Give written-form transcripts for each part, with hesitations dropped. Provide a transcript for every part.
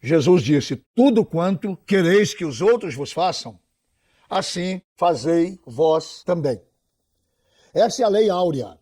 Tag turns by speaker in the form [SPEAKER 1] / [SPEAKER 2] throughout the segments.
[SPEAKER 1] Jesus disse: tudo quanto quereis que os outros vos façam, assim fazei vós também. Essa é a lei áurea,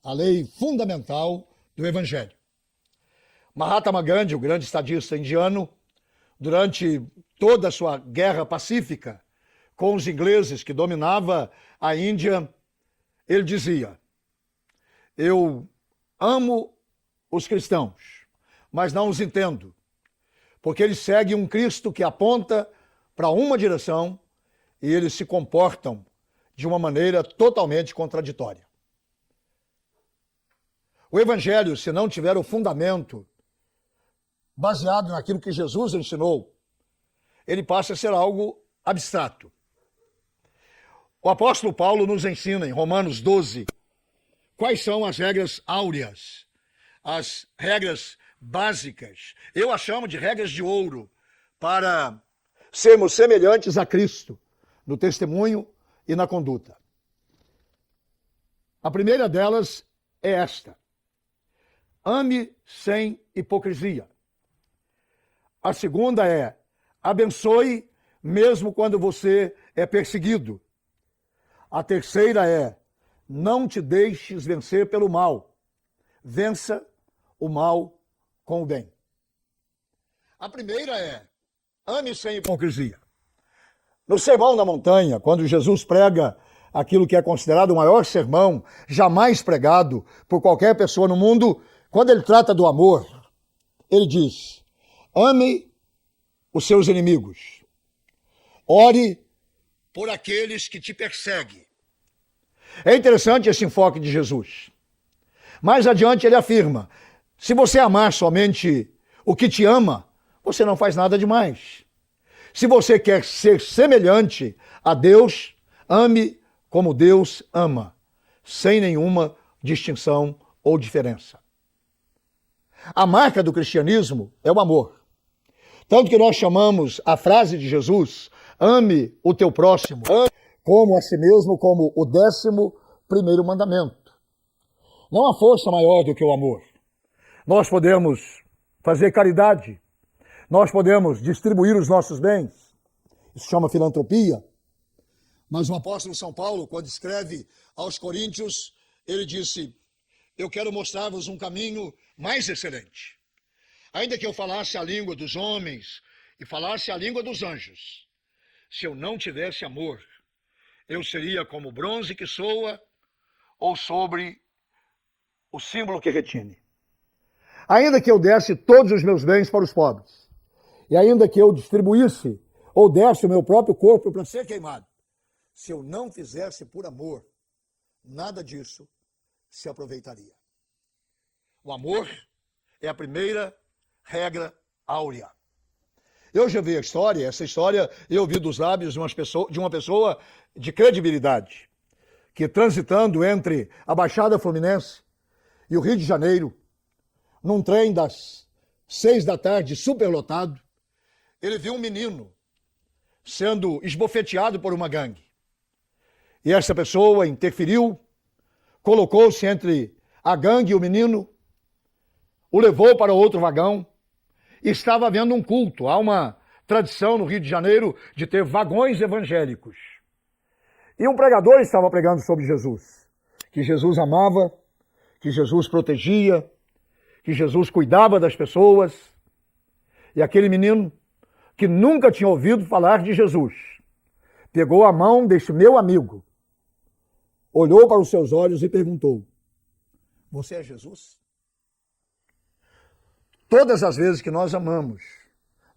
[SPEAKER 1] a lei fundamental do Evangelho. Mahatma Gandhi, o grande estadista indiano, durante toda a sua guerra pacífica com os ingleses que dominava a Índia, ele dizia: eu amo os cristãos, mas não os entendo, porque eles seguem um Cristo que aponta para uma direção e eles se comportam de uma maneira totalmente contraditória. O Evangelho, se não tiver o fundamento baseado naquilo que Jesus ensinou, ele passa a ser algo abstrato. O apóstolo Paulo nos ensina em Romanos 12 quais são as regras áureas, as regras básicas. Eu as chamo de regras de ouro para sermos semelhantes a Cristo no testemunho e na conduta. A primeira delas é esta: ame sem hipocrisia. A segunda é: abençoe mesmo quando você é perseguido. A terceira é: não te deixes vencer pelo mal. Vença o mal com o bem. A primeira é: ame sem hipocrisia. No Sermão da Montanha, quando Jesus prega aquilo que é considerado o maior sermão jamais pregado por qualquer pessoa no mundo, quando ele trata do amor, ele diz: ame os seus inimigos. Ore por aqueles que te perseguem. É interessante esse enfoque de Jesus. Mais adiante ele afirma: se você amar somente o que te ama, você não faz nada demais. Se você quer ser semelhante a Deus, ame como Deus ama, sem nenhuma distinção ou diferença. A marca do cristianismo é o amor. Tanto que nós chamamos a frase de Jesus, ame o teu próximo, como a si mesmo, como o 11º mandamento. Não há força maior do que o amor. Nós podemos fazer caridade, nós podemos distribuir os nossos bens, isso chama filantropia. Mas o apóstolo São Paulo, quando escreve aos Coríntios, ele disse: eu quero mostrar-vos um caminho mais excelente. Ainda que eu falasse a língua dos homens e falasse a língua dos anjos, se eu não tivesse amor, eu seria como bronze que soa ou sobre o símbolo que retine. Ainda que eu desse todos os meus bens para os pobres, e ainda que eu distribuísse ou desse o meu próprio corpo para ser queimado, se eu não fizesse por amor, nada disso se aproveitaria. O amor é a primeira regra áurea. Eu já vi essa história eu ouvi dos lábios de uma pessoa de credibilidade, que transitando entre a Baixada Fluminense e o Rio de Janeiro, num trem das 6 da tarde, superlotado, ele viu um menino sendo esbofeteado por uma gangue. E essa pessoa interferiu, colocou-se entre a gangue e o menino, o levou para outro vagão, e estava havendo um culto. Há uma tradição no Rio de Janeiro de ter vagões evangélicos. E um pregador estava pregando sobre Jesus, que Jesus amava, que Jesus protegia, que Jesus cuidava das pessoas. E aquele menino, que nunca tinha ouvido falar de Jesus, pegou a mão desse meu amigo, olhou para os seus olhos e perguntou: você é Jesus? Todas as vezes que nós amamos,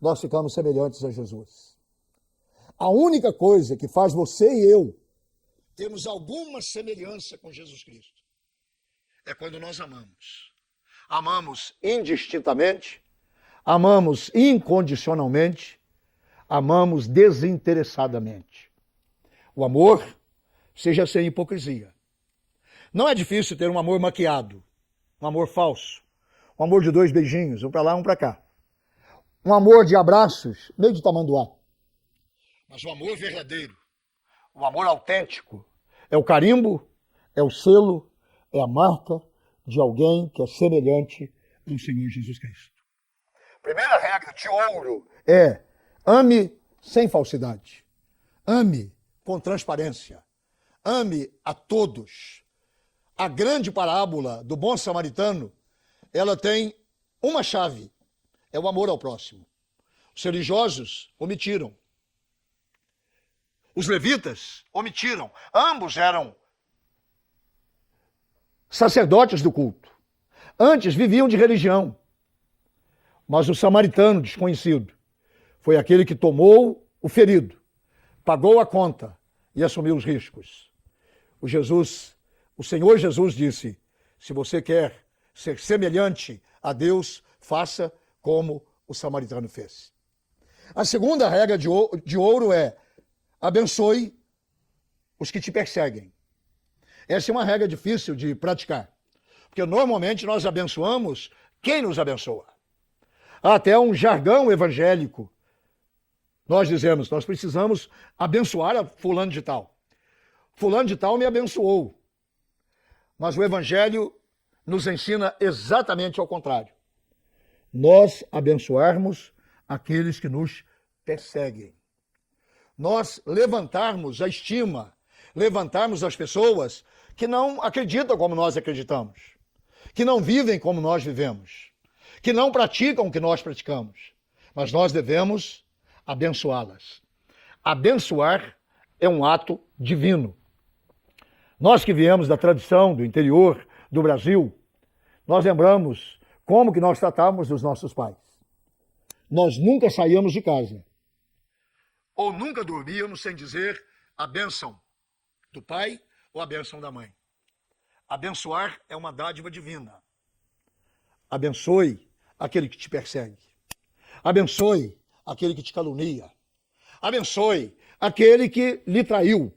[SPEAKER 1] nós ficamos semelhantes a Jesus. A única coisa que faz você e eu termos alguma semelhança com Jesus Cristo é quando nós amamos. Amamos indistintamente, amamos incondicionalmente, amamos desinteressadamente. O amor seja sem hipocrisia. Não é difícil ter um amor maquiado, um amor falso, um amor de 2 beijinhos, um para lá, um para cá. Um amor de abraços, meio de tamanduá. Mas o amor verdadeiro, o amor autêntico, é o carimbo, é o selo, é a marca de alguém que é semelhante ao Senhor Jesus Cristo. Primeira regra de ouro é: ame sem falsidade. Ame com transparência. Ame a todos. A grande parábola do bom samaritano, ela tem uma chave: é o amor ao próximo. Os religiosos omitiram. Os levitas omitiram. Ambos eram sacerdotes do culto. Antes viviam de religião. Mas o samaritano desconhecido foi aquele que tomou o ferido, pagou a conta e assumiu os riscos. O Senhor Jesus disse: se você quer ser semelhante a Deus, faça como o samaritano fez. A segunda regra de ouro é: abençoe os que te perseguem. Essa é uma regra difícil de praticar, porque normalmente nós abençoamos quem nos abençoa. Há até um jargão evangélico. Nós dizemos: nós precisamos abençoar a fulano de tal. Fulano de tal me abençoou. Mas o evangelho nos ensina exatamente ao contrário. Nós abençoarmos aqueles que nos perseguem. Nós levantarmos a estima, levantarmos as pessoas que não acreditam como nós acreditamos, que não vivem como nós vivemos, que não praticam o que nós praticamos, mas nós devemos abençoá-las. Abençoar é um ato divino. Nós que viemos da tradição do interior do Brasil, nós lembramos como que nós tratávamos dos nossos pais. Nós nunca saíamos de casa, ou nunca dormíamos sem dizer a bênção do pai ou a bênção da mãe. Abençoar é uma dádiva divina. Abençoe aquele que te persegue. Abençoe aquele que te calunia. Abençoe aquele que lhe traiu.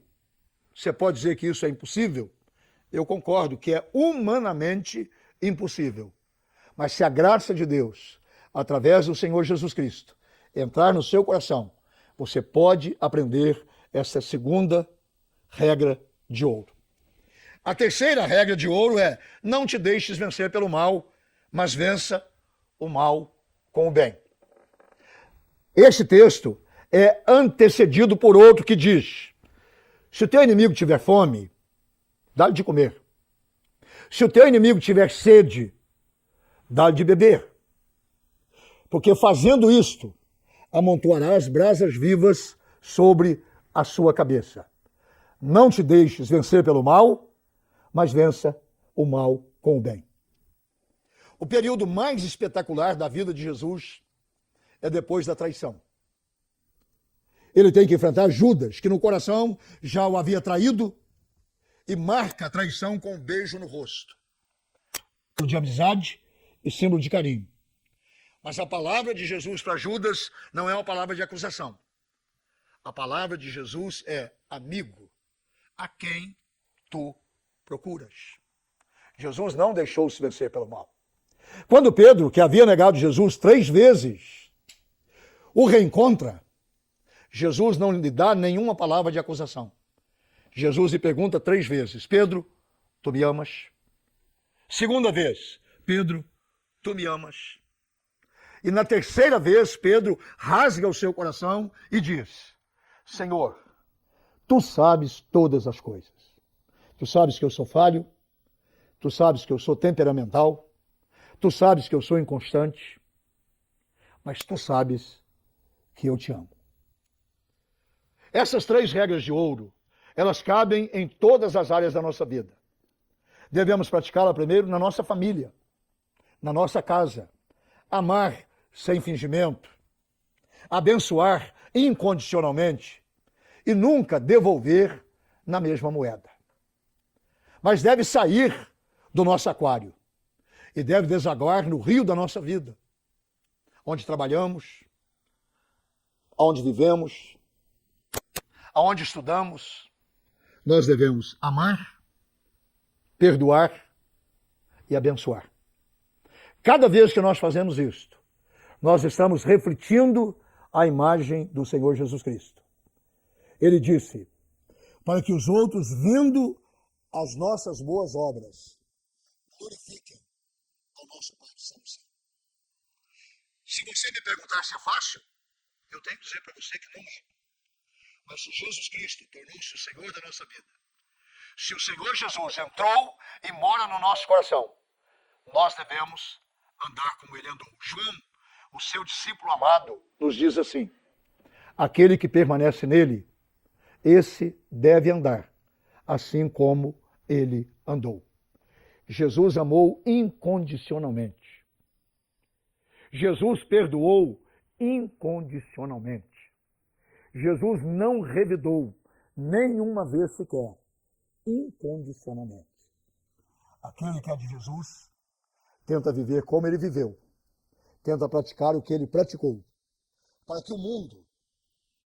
[SPEAKER 1] Você pode dizer que isso é impossível? Eu concordo que é humanamente impossível. Mas se a graça de Deus, através do Senhor Jesus Cristo, entrar no seu coração, você pode aprender essa segunda regra de ouro. A terceira regra de ouro é: não te deixes vencer pelo mal, mas vença o mal com o bem. Este texto é antecedido por outro que diz: se o teu inimigo tiver fome, dá-lhe de comer. Se o teu inimigo tiver sede, dá-lhe de beber. Porque fazendo isto, amontoarás brasas vivas sobre a sua cabeça. Não te deixes vencer pelo mal, mas vença o mal com o bem. O período mais espetacular da vida de Jesus é depois da traição. Ele tem que enfrentar Judas, que no coração já o havia traído, e marca a traição com um beijo no rosto. Símbolo de amizade e símbolo de carinho. Mas a palavra de Jesus para Judas não é uma palavra de acusação. A palavra de Jesus é: amigo, a quem tu procuras. Jesus não deixou-se vencer pelo mal. Quando Pedro, que havia negado Jesus 3 vezes, o reencontra, Jesus não lhe dá nenhuma palavra de acusação. Jesus lhe pergunta 3 vezes: Pedro, tu me amas? Segunda vez: Pedro, tu me amas? E na terceira vez, Pedro rasga o seu coração e diz: Senhor, tu sabes todas as coisas. Tu sabes que eu sou falho, tu sabes que eu sou temperamental, tu sabes que eu sou inconstante, mas tu sabes que eu te amo. Essas 3 regras de ouro, elas cabem em todas as áreas da nossa vida. Devemos praticá-la primeiro na nossa família, na nossa casa. Amar sem fingimento, abençoar incondicionalmente e nunca devolver na mesma moeda. Mas deve sair do nosso aquário e deve desaguar no rio da nossa vida, onde trabalhamos, onde vivemos, aonde estudamos. Nós devemos amar, perdoar e abençoar. Cada vez que nós fazemos isto, nós estamos refletindo a imagem do Senhor Jesus Cristo. Ele disse: para que os outros, vendo as nossas boas obras, glorifiquem ao nosso Pai que está no céu. Se você me perguntar se é fácil, eu tenho que dizer para você que não é. Mas se Jesus Cristo tornou-se o Senhor da nossa vida, se o Senhor Jesus entrou e mora no nosso coração, nós devemos andar como ele andou. João, o seu discípulo amado, nos diz assim: aquele que permanece nele, esse deve andar, assim como ele andou. Jesus amou incondicionalmente. Jesus perdoou incondicionalmente. Jesus não revidou nenhuma vez sequer, incondicionalmente. Aquele que é de Jesus tenta viver como ele viveu, tenta praticar o que ele praticou, para que o mundo